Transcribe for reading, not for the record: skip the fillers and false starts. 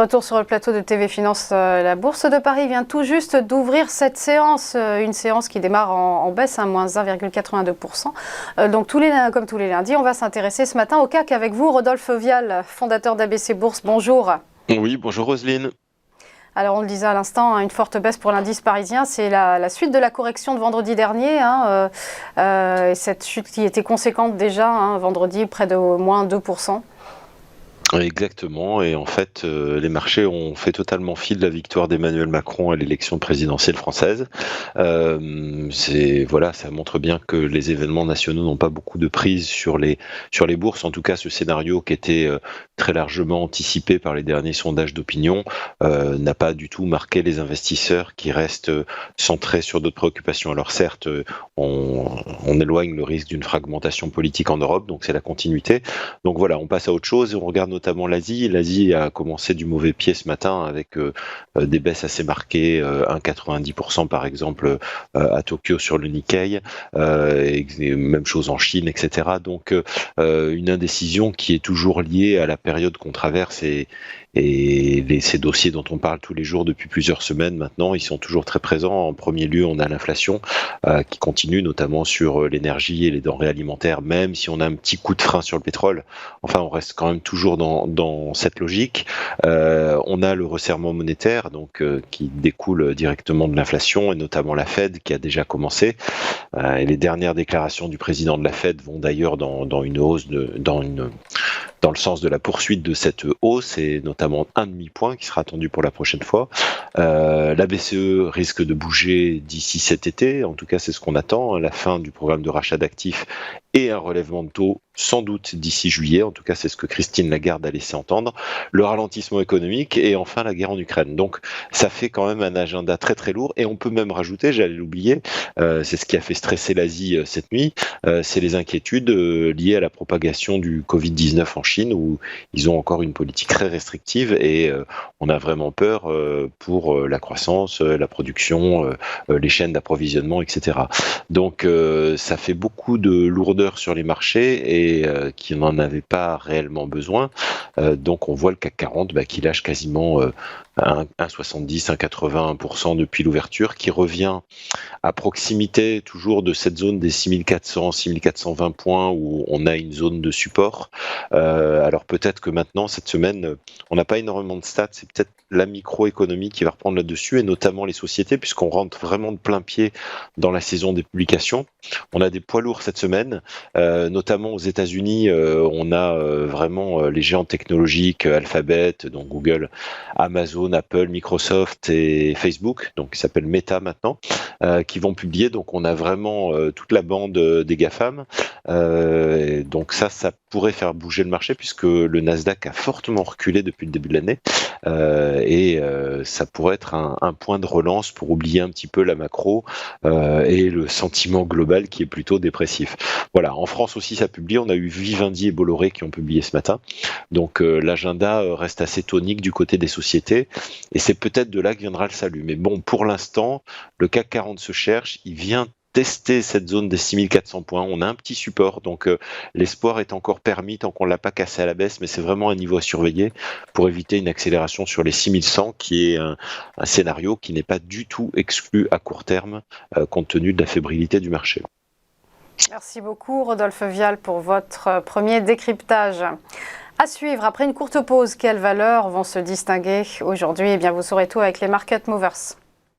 Retour sur le plateau de TV Finance. La Bourse de Paris vient tout juste d'ouvrir cette séance, une séance qui démarre en baisse, moins 1,82%. Donc comme tous les lundis, on va s'intéresser ce matin au CAC avec vous, Rodolphe Vial, fondateur d'ABC Bourse. Bonjour. Oui, bonjour Roselyne. Alors on le disait à l'instant, une forte baisse pour l'indice parisien, c'est la suite de la correction de vendredi dernier. Et cette chute qui était conséquente déjà, vendredi, près de moins 2%. Exactement, et en fait, les marchés ont fait totalement fi de la victoire d'Emmanuel Macron à l'élection présidentielle française. Ça montre bien que les événements nationaux n'ont pas beaucoup de prise sur les bourses. En tout cas, ce scénario qui était très largement anticipé par les derniers sondages d'opinion n'a pas du tout marqué les investisseurs qui restent centrés sur d'autres préoccupations. Alors certes, on éloigne le risque d'une fragmentation politique en Europe, donc c'est la continuité. Donc voilà, on passe à autre chose et on regarde notamment l'Asie. L'Asie a commencé du mauvais pied ce matin avec des baisses assez marquées, 1,90% par exemple à Tokyo sur le Nikkei, et même chose en Chine, etc. Donc une indécision qui est toujours liée à la période qu'on traverse et ces dossiers dont on parle tous les jours depuis plusieurs semaines maintenant, ils sont toujours très présents. En premier lieu, on a l'inflation qui continue, notamment sur l'énergie et les denrées alimentaires, même si on a un petit coup de frein sur le pétrole. Enfin, on reste quand même toujours dans cette logique. On a le resserrement monétaire, donc qui découle directement de l'inflation, et notamment la Fed qui a déjà commencé. Et les dernières déclarations du président de la Fed vont d'ailleurs dans une hausse, dans le sens de la poursuite de cette hausse, et notamment un demi-point qui sera attendu pour la prochaine fois. La BCE risque de bouger d'ici cet été, en tout cas c'est ce qu'on attend, la fin du programme de rachat d'actifs et un relèvement de taux sans doute d'ici juillet, en tout cas c'est ce que Christine Lagarde a laissé entendre, le ralentissement économique et enfin la guerre en Ukraine. Donc ça fait quand même un agenda très très lourd, et on peut même rajouter, j'allais l'oublier, c'est ce qui a fait stresser l'Asie cette nuit, c'est les inquiétudes liées à la propagation du Covid-19 en Chine, où ils ont encore une politique très restrictive, et on a vraiment peur pour la croissance, la production, les chaînes d'approvisionnement, etc. Donc ça fait beaucoup de lourdeur sur les marchés, et qui n'en avait pas réellement besoin. Donc on voit le CAC 40 qui lâche quasiment 1,70, 1,81% depuis l'ouverture, qui revient à proximité toujours de cette zone des 6400, 6420 points où on a une zone de support. Alors peut-être que maintenant, cette semaine, on n'a pas énormément de stats, c'est peut-être la microéconomie qui va reprendre là-dessus, et notamment les sociétés, puisqu'on rentre vraiment de plein pied dans la saison des publications. On a des poids lourds cette semaine, notamment aux États-Unis, on a vraiment les géants technologiques, Alphabet, donc Google, Amazon, Apple, Microsoft et Facebook, donc qui s'appelle Meta maintenant, qui vont publier. Donc on a vraiment toute la bande des GAFAM. Donc ça pourrait faire bouger le marché, puisque le Nasdaq a fortement reculé depuis le début de l'année, et ça pourrait être un point de relance pour oublier un petit peu la macro et le sentiment global qui est plutôt dépressif. Voilà, en France aussi ça publie, on a eu Vivendi et Bolloré qui ont publié ce matin, donc l'agenda reste assez tonique du côté des sociétés, et c'est peut-être de là que viendra le salut. Mais bon, pour l'instant, le CAC 40 se cherche, il vient tester cette zone des 6400 points, on a un petit support, donc l'espoir est encore permis tant qu'on ne l'a pas cassé à la baisse, mais c'est vraiment un niveau à surveiller pour éviter une accélération sur les 6100, qui est un scénario qui n'est pas du tout exclu à court terme, compte tenu de la fébrilité du marché. Merci beaucoup Rodolphe Vial pour votre premier décryptage. À suivre, après une courte pause, quelles valeurs vont se distinguer aujourd'hui? Eh bien, vous saurez tout avec les Market Movers.